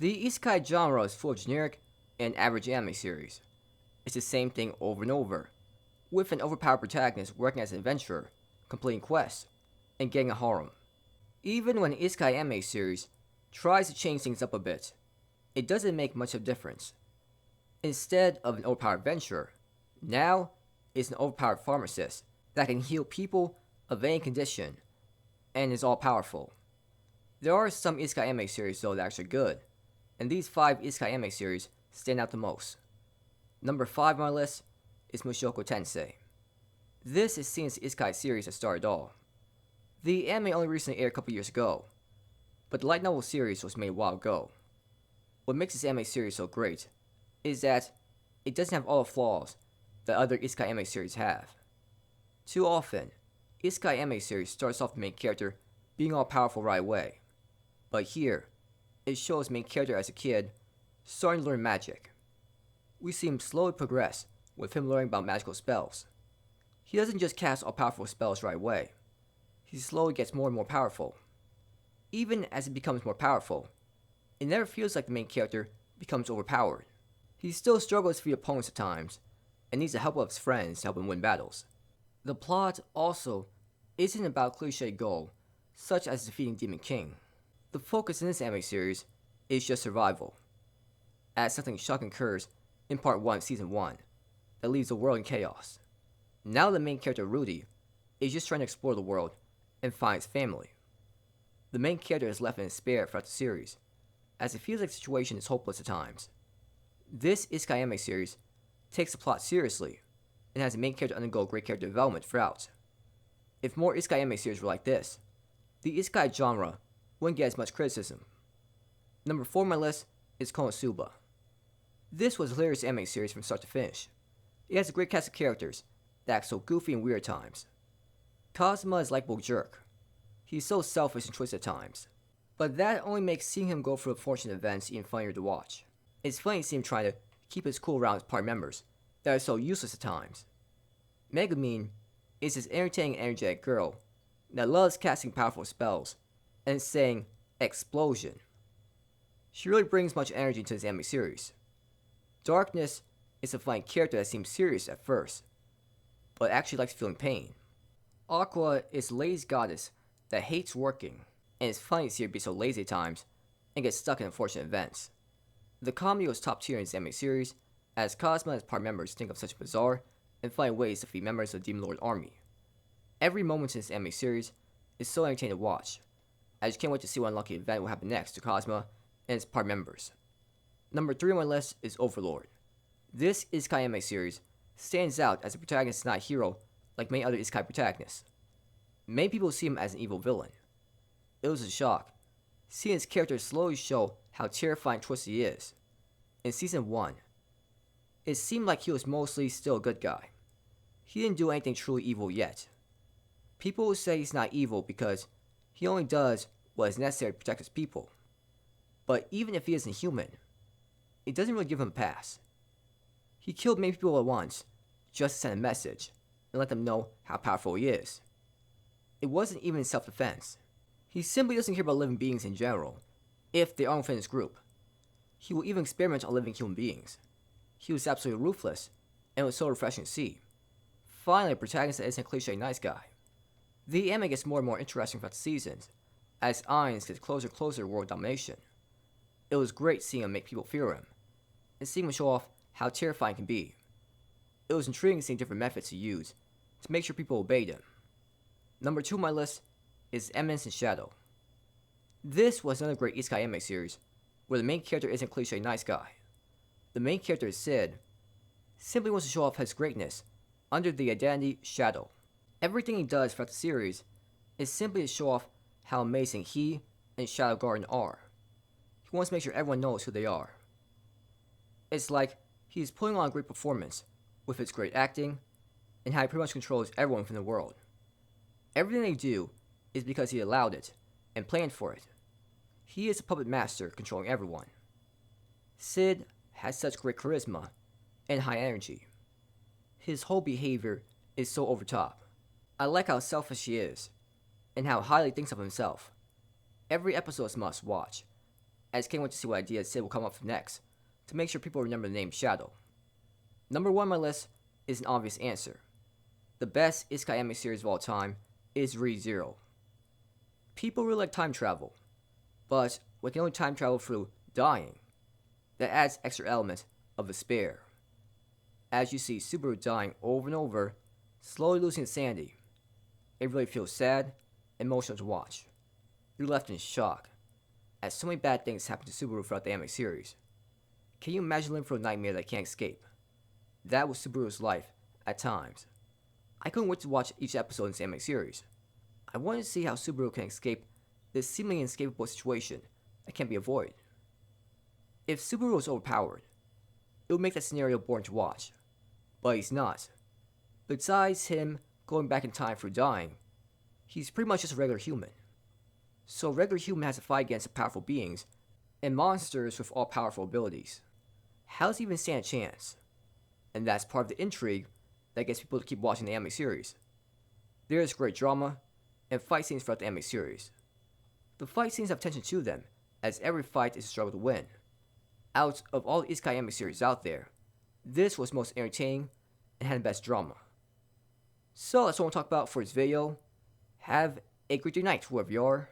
The Isekai genre is full of generic and average anime series. It's the same thing over and over, with an overpowered protagonist working as an adventurer, completing quests, and getting a harem. Even when an Isekai anime series tries to change things up a bit, it doesn't make much of a difference. Instead of an overpowered adventurer, now it's an overpowered pharmacist that can heal people of any condition and is all powerful. There are some Isekai anime series though that are actually good, and these 5 Isekai anime series stand out the most. Number 5 on my list is Mushoku Tensei. This is seen as the Isekai series that started all. The anime only recently aired a couple years ago, but the light novel series was made a while ago. What makes this anime series so great is that it doesn't have all the flaws that other Isekai anime series have. Too often, Isekai anime series starts off the main character being all powerful right away, but here, it shows the main character as a kid starting to learn magic. We see him slowly progress with him learning about magical spells. He doesn't just cast all powerful spells right away, he slowly gets more and more powerful. Even as he becomes more powerful, it never feels like the main character becomes overpowered. He still struggles to defeat opponents at times, and needs the help of his friends to help him win battles. The plot also isn't about cliche goal, such as defeating Demon King. The focus in this anime series is just survival, as something shocking occurs in part 1 of season 1 that leaves the world in chaos. Now the main character Rudy is just trying to explore the world and find his family. The main character is left in despair throughout the series, as it feels like the situation is hopeless at times. This Isekai anime series takes the plot seriously and has the main character undergo great character development throughout. If more Isekai anime series were like this, the Isekai genre wouldn't get as much criticism. Number 4 on my list is Konosuba. This was a hilarious anime series from start to finish. It has a great cast of characters that act so goofy and weird at times. Kazuma is a likable jerk. He's so selfish and twisted at times, but that only makes seeing him go through unfortunate events even funnier to watch. It's funny to see him trying to keep his cool around his party members that are so useless at times. Megumin is this entertaining and energetic girl that loves casting powerful spells and saying explosion. She really brings much energy into this anime series. Darkness is a funny character that seems serious at first, but actually likes feeling pain. Aqua is a lazy goddess that hates working, and it's funny to see her be so lazy at times and get stuck in unfortunate events. The comedy was top tier in this anime series, as Cosmo and his party members think of such bizarre and funny ways to defeat members of the Demon Lord army. Every moment in this anime series is so entertaining to watch, as you can't wait to see what unlucky event will happen next to Cosmo and his party members. Number 3 on my list is Overlord. This Isekai anime series stands out as the protagonist is not a hero like many other Isekai protagonists. Many people see him as an evil villain. It was a shock, seeing his character slowly show how terrifying and twisted he is. In season 1, it seemed like he was mostly still a good guy. He didn't do anything truly evil yet. People will say he's not evil because he only does what is necessary to protect his people. But even if he isn't human, it doesn't really give him a pass. He killed many people at once just to send a message and let them know how powerful he is. It wasn't even in self-defense. He simply doesn't care about living beings in general, if they aren't within his group. He will even experiment on living human beings. He was absolutely ruthless, and it was so refreshing to see. Finally, a protagonist that isn't a cliche nice guy. The anime gets more and more interesting throughout the seasons, as Ainz gets closer and closer to world domination. It was great seeing him make people fear him, and seeing him show off how terrifying he can be. It was intriguing seeing different methods he used to make sure people obeyed him. Number 2 on my list is Eminence in Shadow. This was another great Isekai anime series, where the main character isn't a cliche nice guy. The main character is Sid, simply wants to show off his greatness under the identity Shadow. Everything he does throughout the series is simply to show off how amazing he and Shadow Garden are. He wants to make sure everyone knows who they are. It's like he's putting on a great performance with its great acting and how he pretty much controls everyone from the world. Everything they do is because he allowed it and planned for it. He is a puppet master controlling everyone. Sid has such great charisma and high energy. His whole behavior is so over top. I like how selfish he is and how highly he thinks of himself. Every episode is must watch, I just can't wait to see what ideas Sid will come up with next to make sure people remember the name Shadow. Number 1 on my list is an obvious answer. The best Isekai anime series of all time is Re:Zero. People really like time travel, but when you can only time travel through dying, that adds extra element of despair. As you see Subaru dying over and over, slowly losing his sanity, it really feels sad and emotional to watch. You're left in shock, as so many bad things happen to Subaru throughout the anime series. Can you imagine living through a nightmare that can't escape? That was Subaru's life at times. I couldn't wait to watch each episode in this anime series. I wanted to see how Subaru can escape this seemingly inescapable situation that can't be avoided. If Subaru was overpowered, it would make that scenario boring to watch. But he's not. Besides him going back in time through dying, he's pretty much just a regular human. So a regular human has to fight against powerful beings and monsters with all powerful abilities. How does he even stand a chance? And that's part of the intrigue that gets people to keep watching the anime series. There is great drama and fight scenes throughout the anime series. The fight scenes have tension to them, as every fight is a struggle to win. Out of all the Isekai anime series out there, this was most entertaining and had the best drama. So that's what I want to talk about for this video. Have a great night, whoever you are.